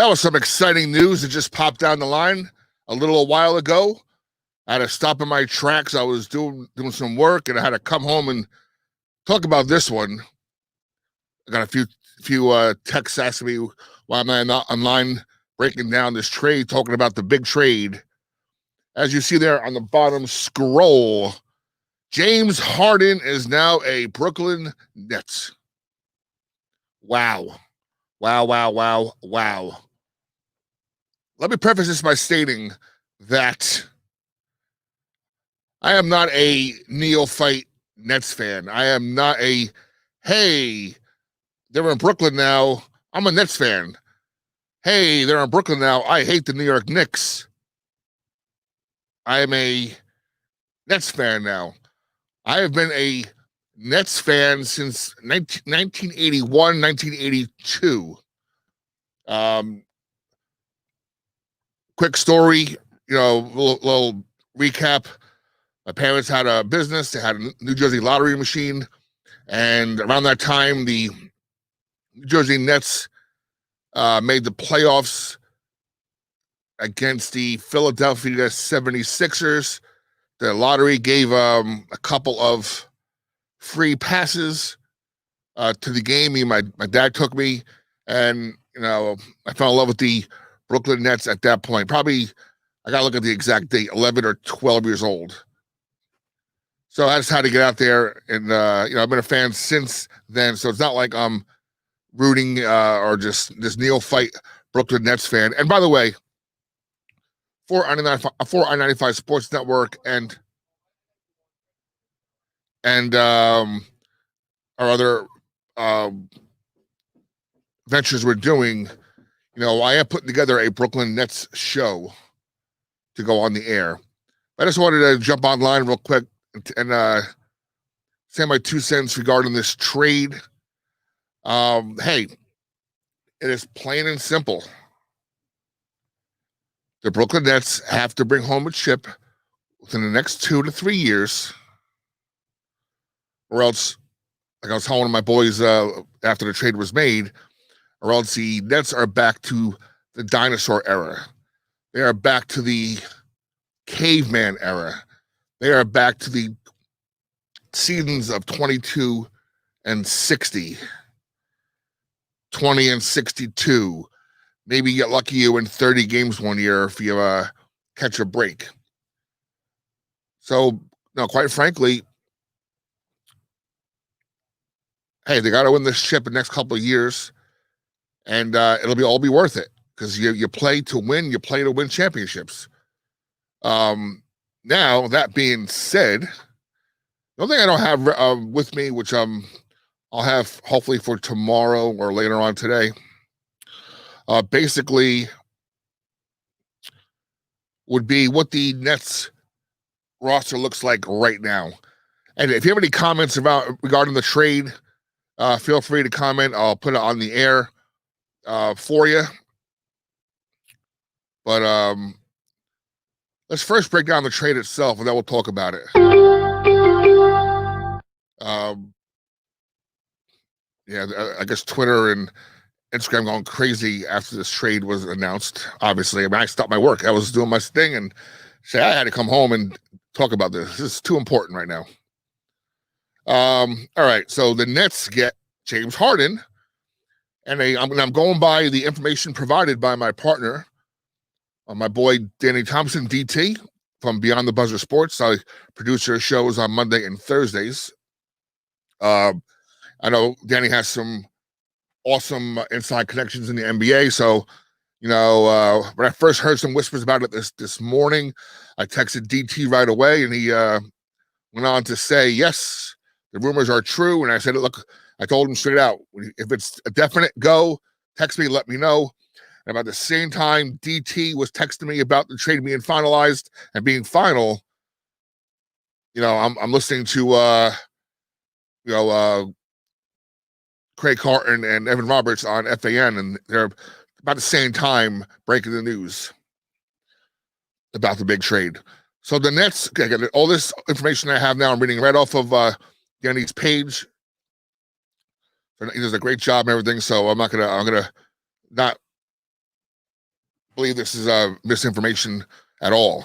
that was some exciting news that just popped down the line a little while ago. I had to stop in my tracks. I was doing some work, and I had to come home and talk about this one. I got a few texts asking me why am I not online breaking down this trade, talking about the big trade. As you see there on the bottom scroll, James Harden is now a Brooklyn Nets. Wow. Wow, wow, wow, wow. Let me preface this by stating that I am not a neophyte Nets fan. I am not hey, they're in Brooklyn now. I'm a Nets fan. Hey, they're in Brooklyn now. I hate the New York Knicks. I am a Nets fan now. I have been a Nets fan since 1981, 1982. Quick story, little recap. My parents had a business. They had a New Jersey lottery machine. And around that time, the New Jersey Nets made the playoffs against the Philadelphia 76ers. The lottery gave a couple of free passes to the game. My dad took me, and I fell in love with the Brooklyn Nets at that point. Probably, I got to look at the exact date, 11 or 12 years old. So I just had to get out there, and I've been a fan since then. So it's not like I'm rooting or just this neophyte Brooklyn Nets fan. And by the way, for I-95 Sports Network and our other ventures we're doing, I am putting together a Brooklyn Nets show to go on the air. I just wanted to jump online real quick and say my 2 cents regarding this trade. Hey, it is plain and simple. The Brooklyn Nets have to bring home a chip within the next 2 to 3 years, or else, like I was telling one of my boys after the trade was made, or else the Nets are back to the dinosaur era. They are back to the caveman era. They are back to the seasons of 22 and 60, 20 and 62. Maybe get lucky you win 30 games one year if you catch a break. So, quite frankly, hey, they got to win this chip in the next couple of years, and it'll all be worth it because you play to win. You play to win championships. Now, that being said, the only thing I don't have with me, which I'll have hopefully for tomorrow or later on today, basically would be what the Nets roster looks like right now. And if you have any comments regarding the trade, feel free to comment. I'll put it on the air for you. But let's first break down the trade itself, and then we'll talk about it. I guess Twitter and Instagram going crazy after this trade was announced. Obviously, I stopped my work. I was doing my thing and say I had to come home and talk about this. This is too important right now. All right, so the Nets get James Harden, and I'm going by the information provided by my partner, my boy Danny Thompson, DT, from Beyond the Buzzer Sports. I produce her shows on Monday and Thursdays. I know Danny has some awesome inside connections in the NBA. So, when I first heard some whispers about it this morning, I texted DT right away, and he went on to say, yes, the rumors are true. And I said, look, I told him straight out, if it's a definite go, text me, let me know. And about the same time, DT was texting me about the trade being finalized and being final. I'm listening to, Craig Carton and Evan Roberts on FAN, and they're about the same time breaking the news about the big trade. So the Nets, all this information I have now, I'm reading right off of Danny's page. He does a great job and everything, so I'm gonna not believe this is misinformation at all.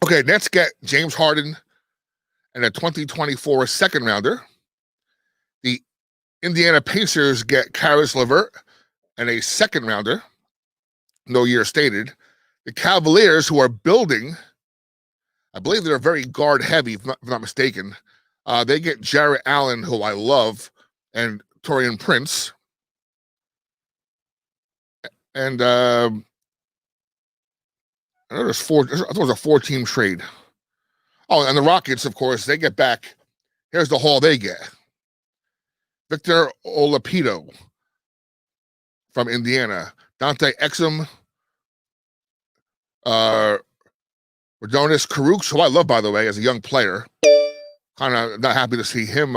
Okay, Nets get James Harden and a 2024 second rounder. The Indiana Pacers get Karis LeVert and a second rounder, no year stated. The Cavaliers, who are building, I believe they're very guard heavy, if not mistaken. They get Jarrett Allen, who I love, and Taurean Prince. And I know I thought it was a 4-team trade. Oh, and the Rockets, of course, they get back. Here's the haul they get. Victor Oladipo from Indiana. Dante Exum. Radonis Karuk, who I love, by the way, as a young player. Kind of not happy to see him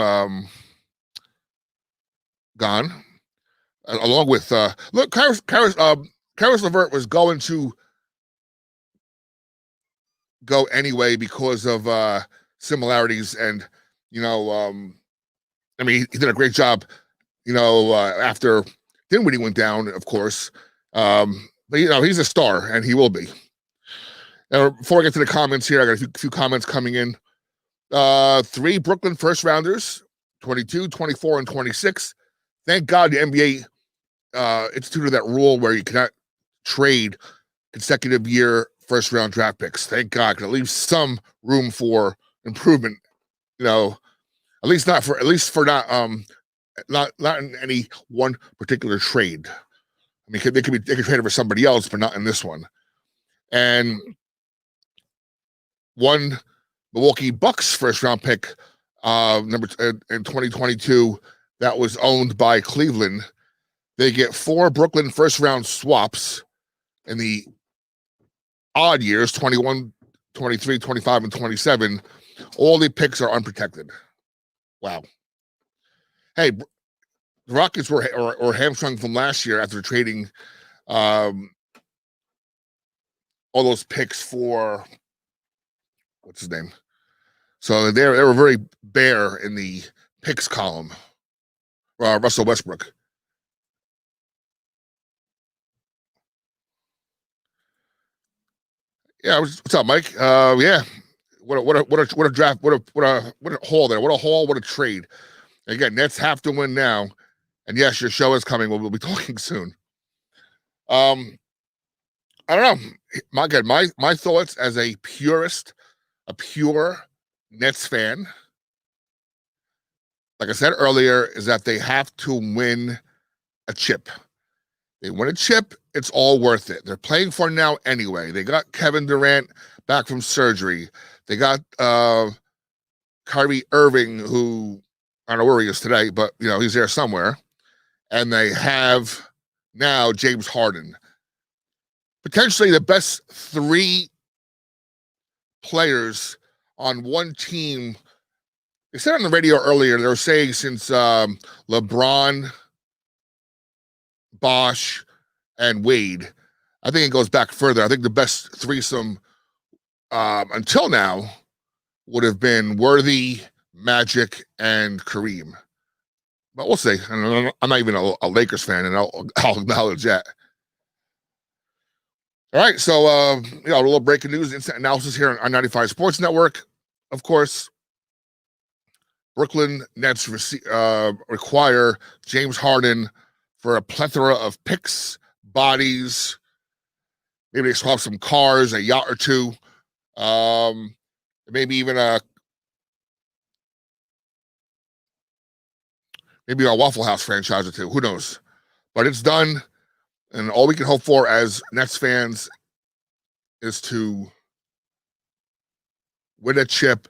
gone. Along with, look, Karis LeVert was going to go anyway because of similarities. And, I mean, he did a great job, after Dinwiddie went down, of course. But, he's a star, and he will be. Before I get to the comments here, I got a few comments coming in. 3 Brooklyn first rounders, 22, 24, and 26. Thank God the NBA instituted that rule where you cannot trade consecutive year first round draft picks. Thank God, because it leaves some room for improvement. At least not in any one particular trade. I mean, they could trade it for somebody else, but not in this one. And one Milwaukee Bucks first round pick, in 2022, that was owned by Cleveland. They get 4 Brooklyn first round swaps in the odd years, 21, 23, 25, and 27. All the picks are unprotected. Wow. Hey, the Rockets were hamstrung from last year after trading all those picks for, what's his name? So they were very bare in the picks column. Russell Westbrook. Yeah, what's up, Mike? Yeah, what a draft, what a haul there, what a haul, what a trade. Again, Nets have to win now, and yes, your show is coming. We'll be talking soon. I don't know. My thoughts as a purist, a pure Nets fan, like I said earlier, is that they have to win a chip. They win a chip, it's all worth it. They're playing for now anyway. They got Kevin Durant back from surgery. They got Kyrie Irving, who I don't know where he is today, but he's there somewhere. And they have now James Harden. Potentially the best 3 players on one team. They said on the radio earlier, they were saying since LeBron, Bosh, and Wade. I think it goes back further. I think the best threesome until now would have been Worthy, Magic, and Kareem. But we'll see. I'm not even a Lakers fan, and I'll acknowledge that. All right, so a little breaking news, instant analysis here on I-95 Sports Network. Of course, Brooklyn Nets require James Harden for a plethora of picks, bodies. Maybe they swap some cars, a yacht or two. Maybe even a Waffle House franchise or two. Who knows? But it's done. And all we can hope for as Nets fans is to win a chip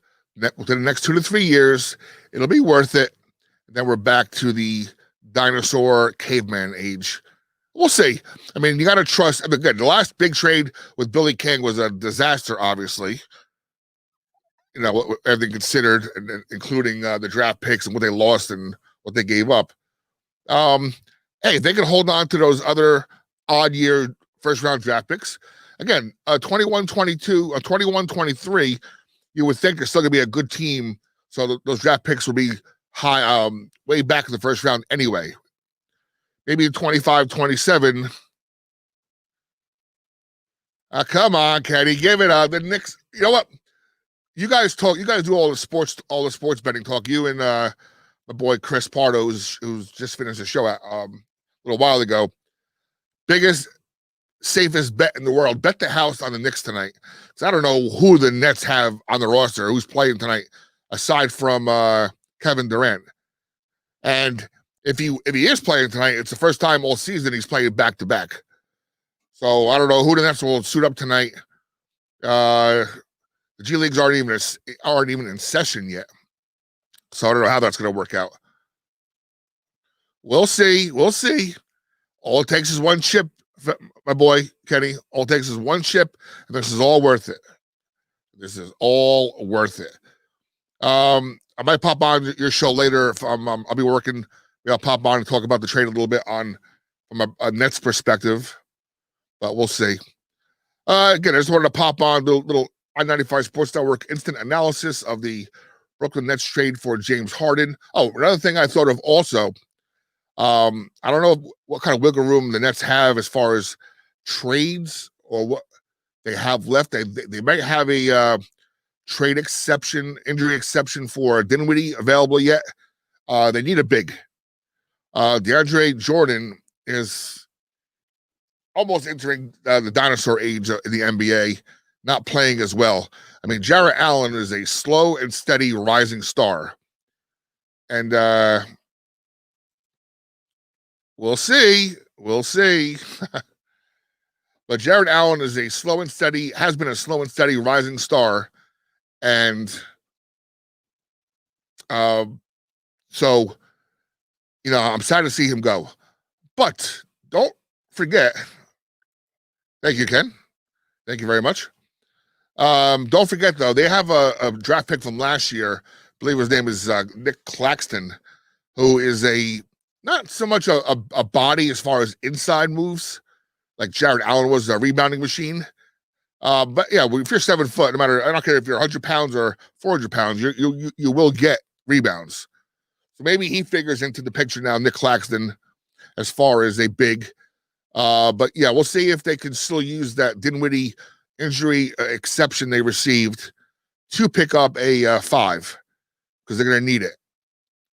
within the next 2 to 3 years. It'll be worth it. Then we're back to the dinosaur caveman age. We'll see. I mean, you got to trust. I mean, good. The last big trade with Billy King was a disaster, obviously. Everything considered, including the draft picks and what they lost and what they gave up. Hey, they can hold on to those other odd year first round draft picks. Again, 21, 22, 21, 23, you would think they're still going to be a good team. So those draft picks will be high, way back in the first round anyway. Maybe 25, 27, Come on, Kenny, give it up. The Knicks. You know what? You guys talk. You guys do all the sports betting talk. You and my boy Chris Pardo, who's just finished a show a little while ago. Biggest, safest bet in the world. Bet the house on the Knicks tonight. Because I don't know who the Nets have on the roster, who's playing tonight, aside from Kevin Durant. And if he is playing tonight, it's the first time all season he's playing back to back. So I don't know who the Nets will suit up tonight. The G Leagues aren't even in session yet, so I don't know how that's going to work out. We'll see. We'll see. All it takes is one chip, my boy Kenny. All it takes is one chip, and this is all worth it. This is all worth it. I might pop on your show later if I'll be working. Maybe I'll pop on and talk about the trade a little bit from a Nets perspective, but we'll see. Again, I just wanted to pop on little I-95 Sports Network instant analysis of the Brooklyn Nets trade for James Harden. Oh, another thing I thought of also, I don't know what kind of wiggle room the Nets have as far as trades or what they have left. They might have a trade exception, injury exception for Dinwiddie available yet. They need a big. DeAndre Jordan is almost entering the dinosaur age in the NBA, not playing as well. I mean, Jarrett Allen is a slow and steady rising star. And we'll see. We'll see. But Jarrett Allen is has been a slow and steady rising star. And so, I'm sad to see him go. But don't forget. Thank you, Ken. Thank you very much. Don't forget, though, they have a draft pick from last year. I believe his name is Nick Claxton, who is not so much a body as far as inside moves, like Jarrett Allen was, a rebounding machine. But yeah, if you're 7 foot, no matter, I don't care if you're 100 pounds or 400 pounds, you will get rebounds. So maybe he figures into the picture now, Nick Claxton, as far as a big. But yeah, we'll see if they can still use that Dinwiddie injury exception they received to pick up a 5, because they're going to need it.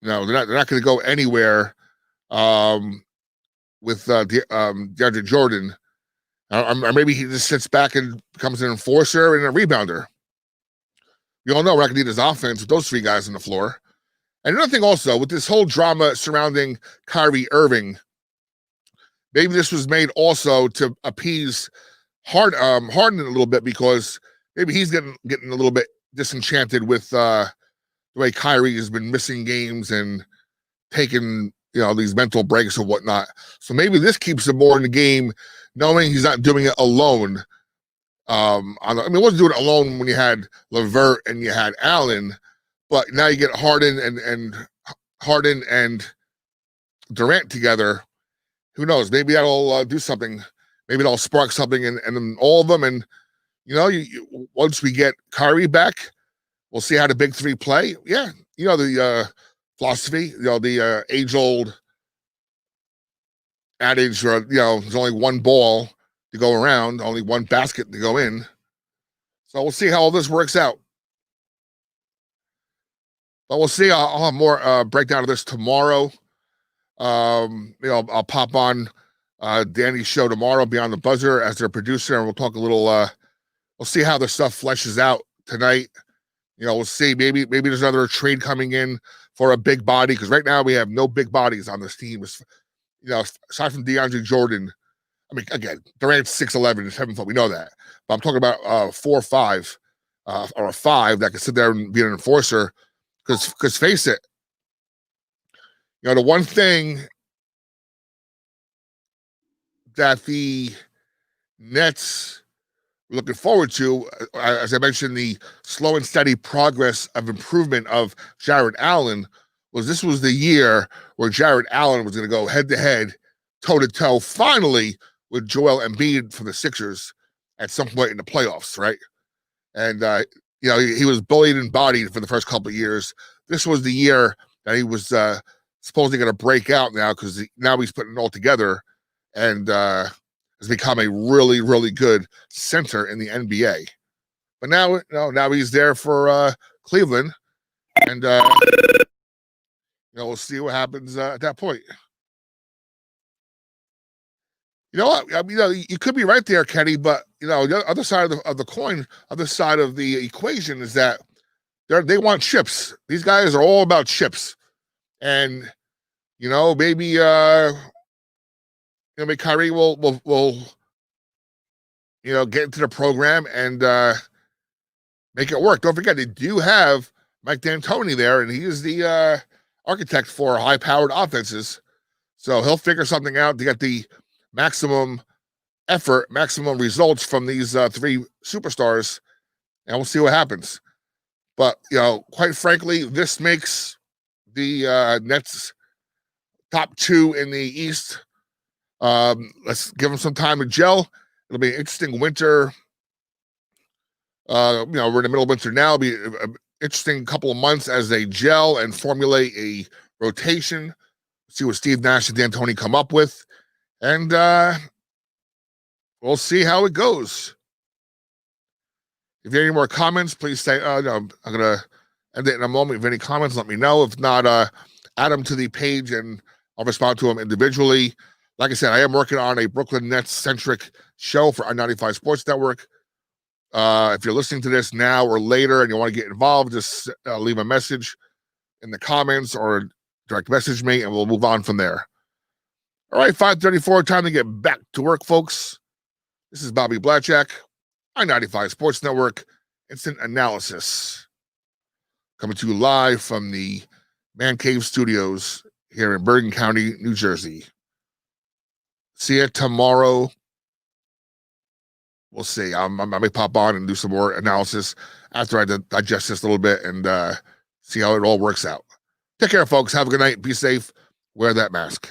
No, they're not going to go anywhere with DeAndre Jordan. Or maybe he just sits back and becomes an enforcer and a rebounder. We all know we're not going to need his offense with those 3 guys on the floor. And another thing also, with this whole drama surrounding Kyrie Irving, maybe this was made also to appease Harden a little bit, because maybe he's getting a little bit disenchanted with the way Kyrie has been missing games and taking these mental breaks and whatnot. So maybe this keeps him more in the game, knowing he's not doing it alone. He wasn't doing it alone when you had LeVert and you had Allen, but now you get Harden and Durant together. Who knows? Maybe that'll do something. Maybe that'll spark something in all of them. And once we get Kyrie back, we'll see how the big 3 play. Yeah, the philosophy, the age-old adage, there's only one ball to go around, only one basket to go in. So we'll see how all this works out. But we'll see. I'll have more breakdown of this tomorrow. I'll pop on Danny's show tomorrow, be on the buzzer as their producer, and we'll talk a little. We'll see how the stuff fleshes out tonight. We'll see. Maybe there's another trade coming in for a big body, because right now we have no big bodies on this team. Aside from DeAndre Jordan. I mean, again, Durant's 6'11", 7 foot. We know that, but I'm talking about 4 or 5, or a 5 that can sit there and be an enforcer. Because face it, the one thing that the Nets were looking forward to, as I mentioned, the slow and steady progress of improvement of Jarrett Allen, this was the year where Jarrett Allen was going to go head-to-head, toe-to-toe, finally, with Joel Embiid from the Sixers at some point in the playoffs, right? And, he was bullied and bodied for the first couple of years. This was the year that he was supposedly going to break out now, because now he's putting it all together. And has become a really, really good center in the NBA. But now, now he's there for Cleveland, and we'll see what happens at that point. You know what? I mean, you could be right there, Kenny, but the other side of the coin, other side of the equation is that they want chips. These guys are all about chips, and maybe maybe Kyrie will get into the program and make it work. Don't forget, they do have Mike D'Antoni there, and he is the architect for high-powered offenses. So he'll figure something out to get the maximum effort, maximum results from these three superstars, and we'll see what happens. But, quite frankly, this makes the Nets top two in the East. Let's give them some time to gel. It'll be an interesting winter. We're in the middle of winter now. It'll be an interesting couple of months as they gel and formulate a rotation. See what Steve Nash and D'Antoni come up with. And we'll see how it goes. If you have any more comments, please say, no, I'm going to end it in a moment. If you have any comments, let me know. If not, add them to the page and I'll respond to them individually. Like I said, I am working on a Brooklyn Nets-centric show for I-95 Sports Network. If you're listening to this now or later and you want to get involved, just leave a message in the comments or direct message me, and we'll move on from there. All right, 5:34, time to get back to work, folks. This is Bobby Blackjack, I-95 Sports Network, Instant Analysis. Coming to you live from the Man Cave Studios here in Bergen County, New Jersey. See you tomorrow. We'll see. I may pop on and do some more analysis after I digest this a little bit and see how it all works out. Take care, folks. Have a good night. Be safe. Wear that mask.